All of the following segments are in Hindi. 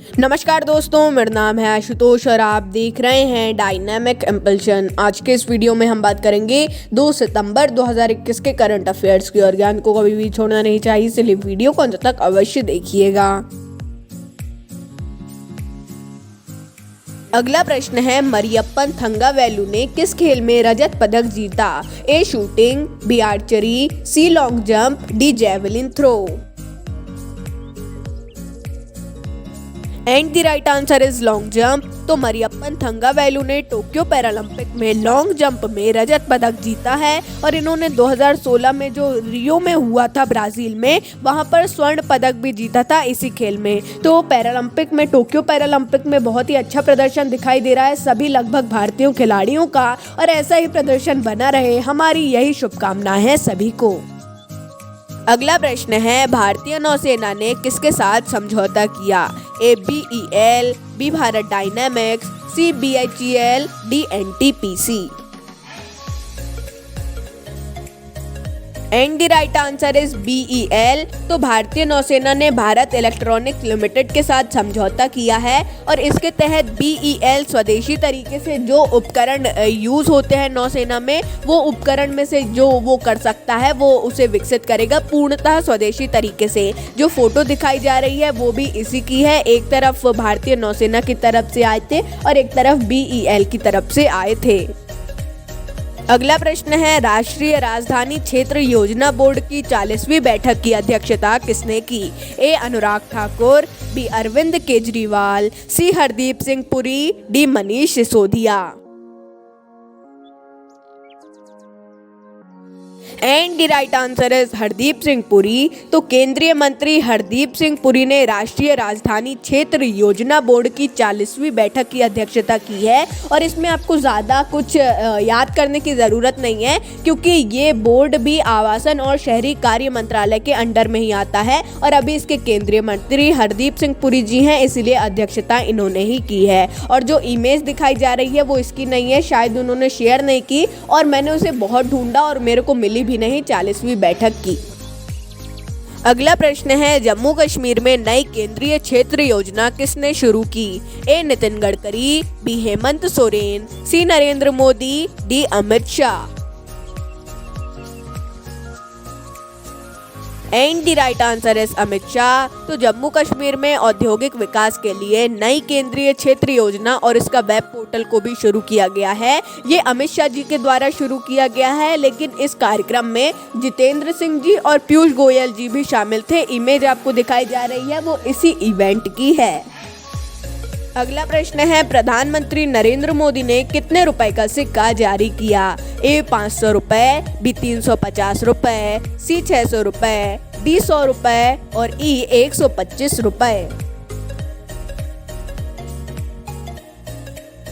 नमस्कार दोस्तों, मेरा नाम है आशुतोष और आप देख रहे हैं डायनामिक इम्पल्शन। आज के इस वीडियो में हम बात करेंगे 2 सितंबर 2021 के करंट अफेयर्स की और ज्ञान को कभी भी छोड़ना नहीं चाहिए, इसलिए वीडियो को अंत तक अवश्य देखिएगा। अगला प्रश्न है, मरियप्पन थंगावेलु ने किस खेल में रजत पदक जीता? A shooting, B archery, C long jump, D javelin throw. And the right answer is long jump. तो मरियप्पन थंगावेलु ने टोक्यो पैरालंपिक में लॉन्ग जंप में रजत पदक जीता है और इन्होंने 2016 में जो रियो में हुआ था ब्राजील में, वहां पर स्वर्ण पदक भी जीता था इसी खेल में। तो पैरालंपिक में, टोक्यो पैरालंपिक में बहुत ही अच्छा प्रदर्शन दिखाई दे रहा है सभी लगभग भारतीय खिलाड़ियों का, और ऐसा ही प्रदर्शन बना रहे, हमारी यही शुभकामनाएं हैं सभी को। अगला प्रश्न है, भारतीय नौसेना ने किसके साथ समझौता किया? A BEL, B Bharat dynamics, C BHEL, D NTPC। And the right answer is BEL। तो भारतीय नौसेना ने भारत इलेक्ट्रॉनिक्स लिमिटेड के साथ समझौता किया है और इसके तहत BEL स्वदेशी तरीके से जो उपकरण यूज होते हैं नौसेना में, वो उपकरण में से जो वो कर सकता है वो उसे विकसित करेगा पूर्णतः स्वदेशी तरीके से। जो फोटो दिखाई जा रही है वो भी इसी की है, एक तरफ भारतीय नौसेना की तरफ से आए थे और एक तरफ BEL की तरफ से आए थे। अगला प्रश्न है, राष्ट्रीय राजधानी क्षेत्र योजना बोर्ड की 40वीं बैठक की अध्यक्षता किसने की? A Anurag Thakur, B Arvind Kejriwal, C Hardeep Singh Puri, D Manish Sisodia. And the right answer is Hardeep Singh Puri. तो केंद्रीय मंत्री हरदीप सिंह पुरी ने राष्ट्रीय राजधानी क्षेत्र योजना बोर्ड की 40वीं बैठक की अध्यक्षता की है और इसमें आपको ज़्यादा कुछ याद करने की ज़रूरत नहीं है, क्योंकि ये बोर्ड भी आवासन और शहरी कार्य मंत्रालय के अंडर में ही आता है और अभी इसके केंद्रीय मंत्री हरदीप सिंह पुरी जी हैं, इसलिए अध्यक्षता इन्होंने ही की है। और जो इमेज दिखाई जा रही है वो इसकी नहीं है, शायद उन्होंने शेयर नहीं की और मैंने उसे बहुत ढूंढा और मेरे को मिली भी नहीं 40वीं बैठक की। अगला प्रश्न है, जम्मू कश्मीर में नई केंद्रीय क्षेत्र योजना किसने शुरू की? A Nitin Gadkari, B Hemant Soren, C Narendra Modi, D Amit Shah. And the right answer is Amit Shah. तो जम्मू कश्मीर में औद्योगिक विकास के लिए नई केंद्रीय क्षेत्र योजना और इसका वेब पोर्टल को भी शुरू किया गया है। ये अमित शाह जी के द्वारा शुरू किया गया है, लेकिन इस कार्यक्रम में जितेंद्र सिंह जी और पीयूष गोयल जी भी शामिल थे। इमेज आपको दिखाई जा रही है वो इसी इवेंट की है। अगला प्रश्न है, प्रधानमंत्री नरेंद्र मोदी ने कितने रुपए का सिक्का जारी किया? ए 500 रुपए, बी 350 रुपए, सी 600 रुपए, डी 100 रुपए और ई 125 रुपए।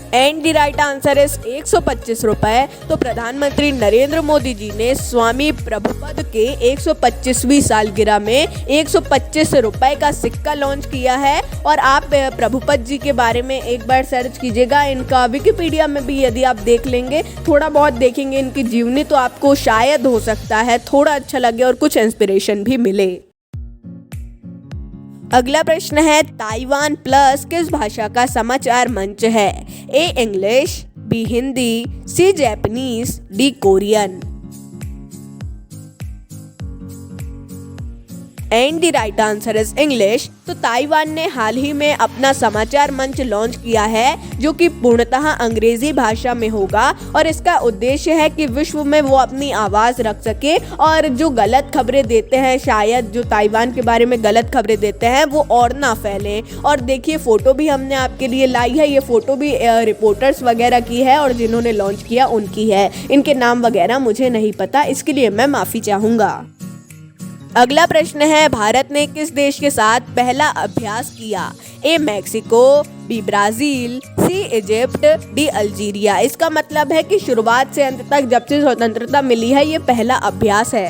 And the right answer is 125 रुपए। तो प्रधानमंत्री नरेंद्र मोदी जी ने स्वामी प्रभुपद के 125वीं सालगिरह में 125 रुपए का सिक्का लॉन्च किया है। और आप प्रभुपद जी के बारे में एक बार सर्च कीजिएगा, इनका विकिपीडिया में भी यदि आप देख लेंगे, थोड़ा बहुत देखेंगे इनकी जीवनी, तो आपको शायद हो सकता है थोड़ा अच्छा लगे और कुछ इंस्पिरेशन भी मिले। अगला प्रश्न है, ताइवान प्लस किस भाषा का समाचार मंच है? A English, B Hindi, C Japanese, D Korean. And the right answer is English. तो ताइवान ने हाल ही में अपना समाचार मंच लॉन्च किया है जो कि पूर्णतः अंग्रेजी भाषा में होगा और इसका उद्देश्य है कि विश्व में वो अपनी आवाज़ रख सके और जो गलत खबरें देते हैं, शायद जो ताइवान के बारे में गलत खबरें देते हैं, वो और ना फैलें। और देखिए फोटो भी हमने आपके लिए लाई है, ये फोटो भी रिपोर्टर्स वगैरह की है और जिन्होंने लॉन्च किया उनकी है। इनके नाम वगैरह मुझे नहीं पता, इसके लिए मैं माफ़ी चाहूँगा। अगला प्रश्न है, भारत ने किस देश के साथ पहला अभ्यास किया? ए मैक्सिको, बी ब्राजील, सी इजिप्ट, डी अल्जीरिया। इसका मतलब है कि शुरुआत से अंत तक जब से स्वतंत्रता मिली है ये पहला अभ्यास है।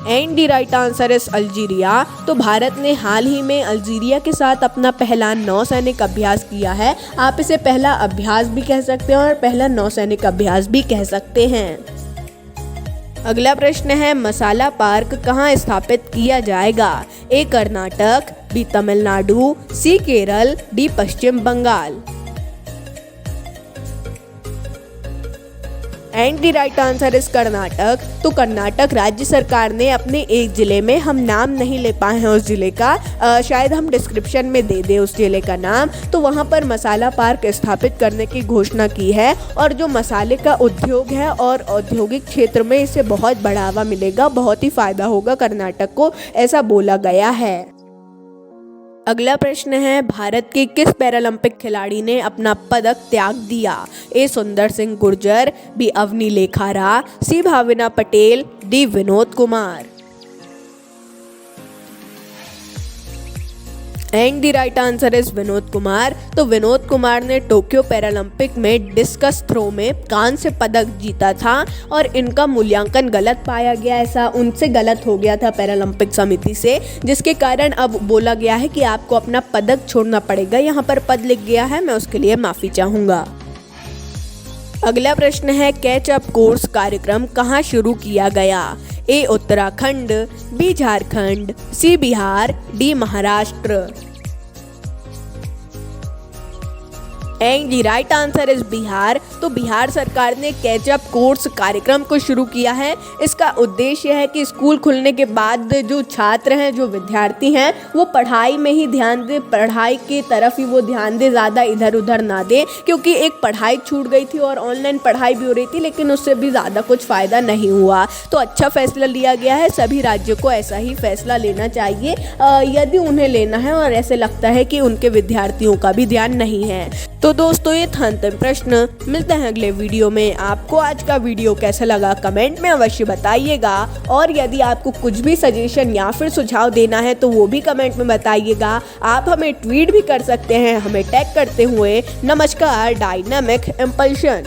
And the right answer is Algeria. तो भारत ने हाल ही में अल्जीरिया के साथ अपना पहला नौसैनिक अभ्यास किया है। आप इसे पहला अभ्यास भी कह सकते हैं और पहला नौसैनिक अभ्यास भी कह सकते हैं। अगला प्रश्न है, मसाला पार्क कहाँ स्थापित किया जाएगा? A Karnataka, B Tamil Nadu, C Kerala, D Paschim Bengal. And the right answer is Karnataka. तो कर्नाटक राज्य सरकार ने अपने एक जिले में, हम नाम नहीं ले पाए हैं उस जिले का, शायद हम डिस्क्रिप्शन में दे दें उस जिले का नाम, तो वहाँ पर मसाला पार्क स्थापित करने की घोषणा की है। और जो मसाले का उद्योग है और औद्योगिक क्षेत्र में इसे बहुत बढ़ावा मिलेगा, बहुत ही फायदा होगा कर्नाटक को, ऐसा बोला गया है। अगला प्रश्न है, भारत के किस पैरालंपिक खिलाड़ी ने अपना पदक त्याग दिया? A Sundar Singh Gurjar, B Avani Lekhara, C Bhavna Patel, D Vinod Kumar. And the right answer is Vinod Kumar. तो विनोद कुमार ने टोक्यो पैरालंपिक में डिस्कस थ्रो में कांस्य पदक जीता था और इनका मूल्यांकन गलत पाया गया, ऐसा उनसे गलत हो गया था पैरालंपिक समिति से, जिसके कारण अब बोला गया है कि आपको अपना पदक छोड़ना पड़ेगा। यहाँ पर पद लिख गया है, मैं उसके लिए माफ़ी चाहूँगा। अगला प्रश्न है, कैच अप कोर्स कार्यक्रम कहाँ शुरू किया गया? A Uttarakhand, B Jharkhand, C Bihar, D Maharashtra. And the right answer is Bihar. तो बिहार सरकार ने कैचअप कोर्स कार्यक्रम को शुरू किया है। इसका उद्देश्य है कि स्कूल खुलने के बाद जो छात्र हैं, जो विद्यार्थी हैं, वो पढ़ाई में ही ध्यान दें, पढ़ाई की तरफ ही वो ध्यान दें, ज़्यादा इधर उधर ना दें, क्योंकि एक पढ़ाई छूट गई थी और ऑनलाइन पढ़ाई भी हो रही थी, लेकिन उससे भी ज़्यादा कुछ फ़ायदा नहीं हुआ। तो अच्छा फैसला लिया गया है, सभी राज्यों को ऐसा ही फैसला लेना चाहिए यदि उन्हें लेना है और ऐसे लगता है कि उनके विद्यार्थियों का भी ध्यान नहीं है। तो दोस्तों, ये था अंतिम प्रश्न। मिलते हैं अगले वीडियो में। आपको आज का वीडियो कैसा लगा कमेंट में अवश्य बताइएगा, और यदि आपको कुछ भी सजेशन या फिर सुझाव देना है तो वो भी कमेंट में बताइएगा। आप हमें ट्वीट भी कर सकते हैं, हमें टैग करते हुए। नमस्कार, डायनामिक इम्पल्शन।